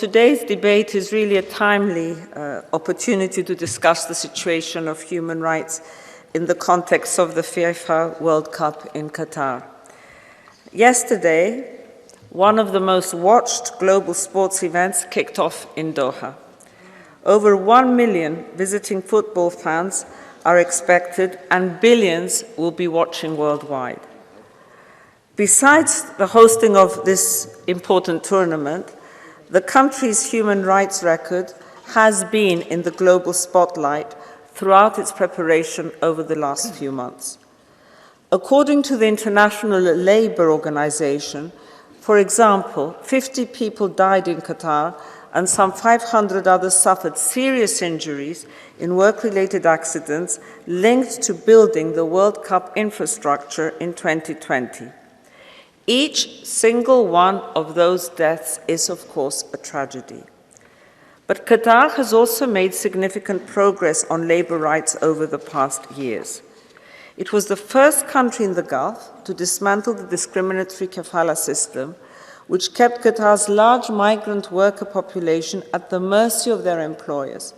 today's debate is really a timely opportunity to discuss the situation of human rights in the context of the FIFA World Cup in Qatar. Yesterday, one of the most watched global sports events kicked off in Doha. Over 1 million visiting football fans are expected, and billions will be watching worldwide. Besides the hosting of this important tournament, the country's human rights record has been in the global spotlight throughout its preparation over the last few months. According to the International Labour Organization, for example, 50 people died in Qatar and some 500 others suffered serious injuries in work-related accidents linked to building the World Cup infrastructure in 2020. Each single one of those deaths is, of course, a tragedy. But Qatar has also made significant progress on labor rights over the past years. It was the first country in the Gulf to dismantle the discriminatory kafala system, which kept Qatar's large migrant worker population at the mercy of their employers.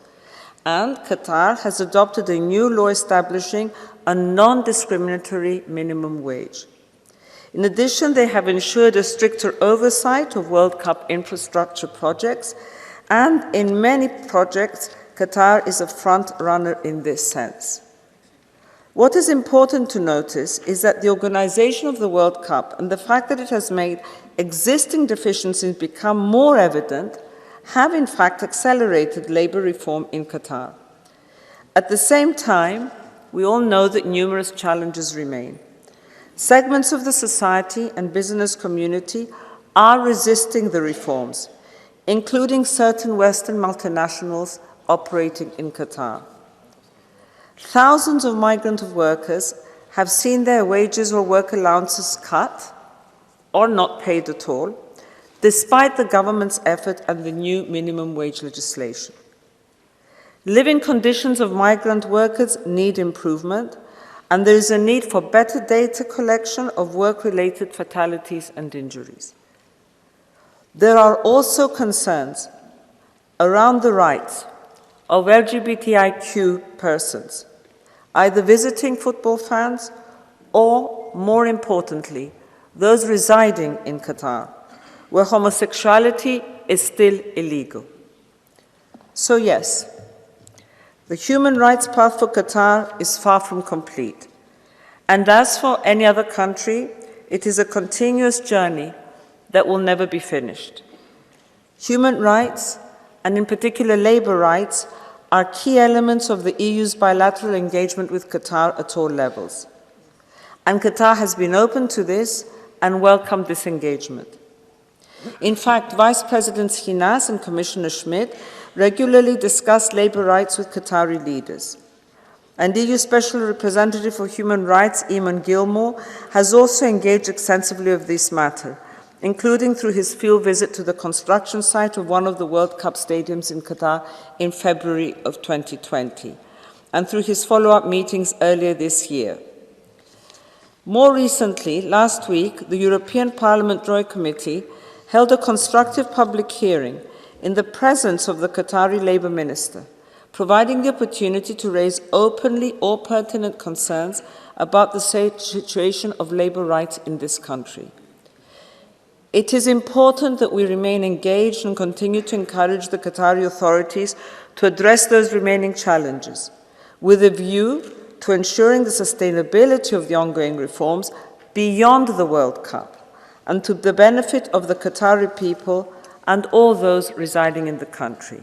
And Qatar has adopted a new law establishing a non-discriminatory minimum wage. In addition, they have ensured a stricter oversight of World Cup infrastructure projects, and in many projects, Qatar is a front-runner in this sense. What is important to notice is that the organization of the World Cup and the fact that it has made existing deficiencies become more evident have in fact accelerated labor reform in Qatar. At the same time, we all know that numerous challenges remain. Segments of the society and business community are resisting the reforms, including certain Western multinationals operating in Qatar. Thousands of migrant workers have seen their wages or work allowances cut or not paid at all, despite the government's effort and the new minimum wage legislation. Living conditions of migrant workers need improvement, and there is a need for better data collection of work-related fatalities and injuries. There are also concerns around the rights of LGBTIQ persons, either visiting football fans or, more importantly, those residing in Qatar, where homosexuality is still illegal. So yes, the human rights path for Qatar is far from complete. And as for any other country, it is a continuous journey that will never be finished. Human rights, and in particular labor rights, are key elements of the EU's bilateral engagement with Qatar at all levels. And Qatar has been open to this and welcomed this engagement. In fact, Vice Presidents Hinas and Commissioner Schmidt regularly discuss labor rights with Qatari leaders. And EU Special Representative for Human Rights, Eamon Gilmore, has also engaged extensively with this matter, including through his field visit to the construction site of one of the World Cup stadiums in Qatar in February of 2020, and through his follow-up meetings earlier this year. More recently, last week, the European Parliament Joint Committee held a constructive public hearing in the presence of the Qatari Labour Minister, providing the opportunity to raise openly all pertinent concerns about the situation of labour rights in this country. It is important that we remain engaged and continue to encourage the Qatari authorities to address those remaining challenges, with a view to ensuring the sustainability of the ongoing reforms beyond the World Cup and to the benefit of the Qatari people and all those residing in the country.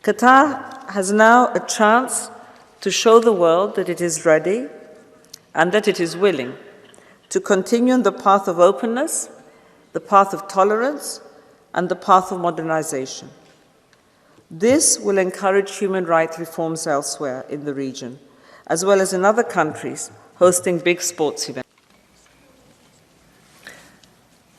Qatar has now a chance to show the world that it is ready and that it is willing to continue on the path of openness, the path of tolerance, and the path of modernization. This will encourage human rights reforms elsewhere in the region, as well as in other countries hosting big sports events.